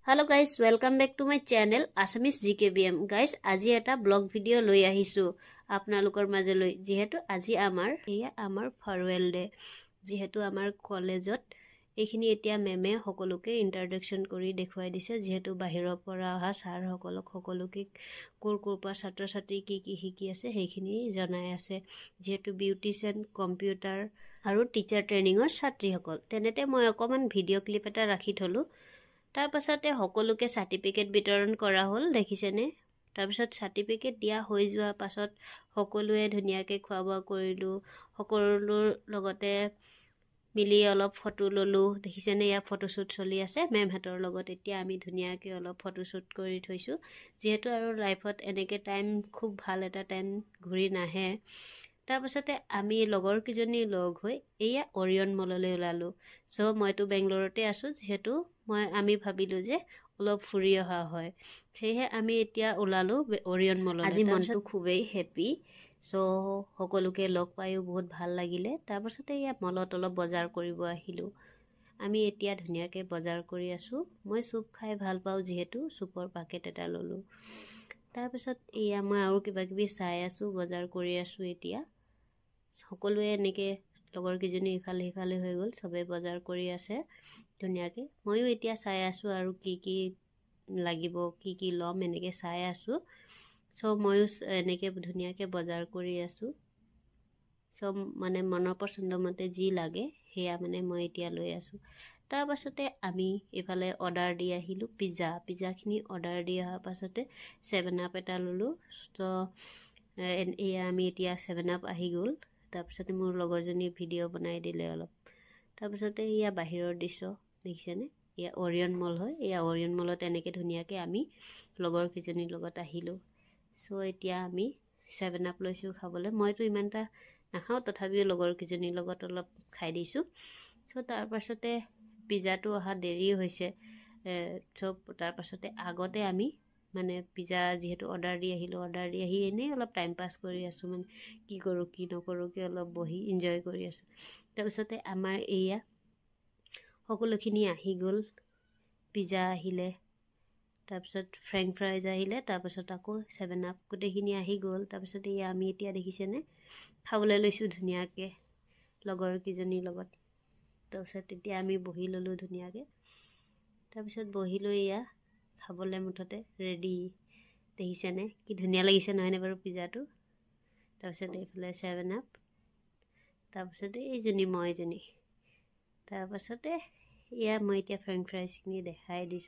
Hello guys, welcome back to my channel Assamese GKBM. Guys, আজি এটা blog video লৈ আহিছো আপোনালোকৰ মাজলৈ যেহেতু আজি আমাৰ farewell day যেহেতু আমাৰ কলেজত এইখিনি এতিয়া মেমে সকলোকে ইন্ট্ৰডাকশন কৰি দেখুৱাই দিছে যেহেতু বাহিৰৰ পৰা অহা ছাৰ সকলোকে কোৰপা ছাত্ৰ ছাত্ৰী কি শিকি আছে সেইখিনি জনাই আছে যেহেতু বিউটিচিয়ান কম্পিউটাৰ আৰু টিচাৰ ট্ৰেনিংৰ ছাত্ৰীসকল তেনেতে মই অকমান ভিডিও ক্লিপ এটা ৰাখি থলো তাৰ পাছতে সকলোকে সাৰ্টিফিকেট বিতৰণ কৰা হল দেখিছেনে তাৰ পাছত সাৰ্টিফিকেট দিয়া হৈ যোৱা পাছত সকলোৱে ধুনিয়াকে খোৱা কৰিলো সকলোৰ লগতে মিলি অলপ ফটো ললো দেখিছেনে ইয়া ফটো শুট চলি আছে মেম হাতৰ লগত এতিয়া আমি ধুনিয়াকে অলপ ফটো শুট কৰি থৈছো যেহেতু আৰু লাইফত এনেকে টাইম খুব ভাল এটা টাইম ঘুৰি নাহে তাৰ পাছতে আমি লগৰ কিজনী লগ হৈ এয়া অৰিয়ন মললৈ ওলালো সো মইতো বেংগলৰতে আছো যেহেতু আমি ভাবিলো যে অলপ ফুৰি অহা হয় সেয়ে আমি এতিয়া ওলালো অৰিয়ন মললৈ আজি মনটো খুবেই হেপি সো সকলোকে লগ পাইও বহুত ভাল লাগিলে তাৰ পাছতে ইয়া মলত অলপ বজাৰ কৰিব আহিলো আমি এতিয়া ধুনিয়াকে বজাৰ কৰি আছো মই সুপ খাই ভাল পাও যেহেতু সুপৰ পেকেট এটা ললো তাৰ পাছত ইয়া মই আৰু কিবা কিবি চাই আছো বজাৰ কৰি আছো এতিয়া সকলোৱে এনেকে লগৰ কিজনী ইফালে হৈ গল সবে বজাৰ কৰি আছে ধুনিয়াকে মইও এতিয়া চাই আছো আৰু কি লাগিব কি লম এনেকে চাই আছো সো মইও এনেকে ধুনিয়াকে বজাৰ কৰি আছো সব মানে মনৰ পছন্দ মতে যি লাগে হেয়া মানে মই এতিয়া লৈ আছো তাৰ পাছতে আমি ইফালে অৰ্ডাৰ দি আহিলো পিজ্জাখিনি অৰ্ডাৰ দি অহা পাছতে 7 আপ এটা ললো তো এয়া আমি এতিয়া 7 আপ আহি গল তাৰ পাছতে মোৰ লগৰজনী ভিডিও বনাই দিলে অলপ তাৰ পাছতে ইয়া বাহিৰৰ দৃশ্য দেখিছেনে ইয়া অৰিয়ন মল হয় ইয়া অৰিয়ন মলত এনেকে ধুনিয়াকে আমি লগৰ কিজনীৰ লগত আহিলো সো এতিয়া আমি 7 আপ লৈছো খাবলৈ মইতো ইমানটা নাখাও তথাপিও লগৰ কিজনীৰ লগত অলপ খাই দিছো সো তাৰ পাছতে পিজ্জাটো অহা দেৰি হৈছে সব তাৰ পাছতে আগতে আমি মানে পিজ্জা যেহেতু অৰ্ডাৰ দি আহি এনে অলপ টাইম পাস কৰি আছো মানে কি কৰো কি নকৰো কি অলপ বহি এনজয় কৰি আছো তাৰ পাছতে আমাৰ এয়া সকলোখিনি আহি গল পিজ্জা আহিলে তাৰ পাছত ফ্ৰেঞ্চ ফ্ৰাইজ আহিলে তাৰ পাছত আকৌ 7 আপ গোটেইখিনি আহি গল তাৰ পাছতে আমি এতিয়া দেখিছেনে খাবলৈ লৈছো ধুনিয়াকে লগৰ কিজনীৰ লগত তাৰ পাছত এতিয়া আমি বহি ললো ধুনিয়াকে তাৰ পাছত বহি লৈ ইয়া খাবলৈ মুঠতে ৰেডি দেখিছেনে কি ধুনিয়া লাগিছে নহয়নে বাৰু পিজ্জাটো তাৰ পাছত এইফালে 7 আপ তাৰ পাছতে এইজনী তাৰ পাছতে ইয়া মই এতিয়া ফ্ৰেঞ্চ ফ্ৰাইজখিনি দেখাই দিছো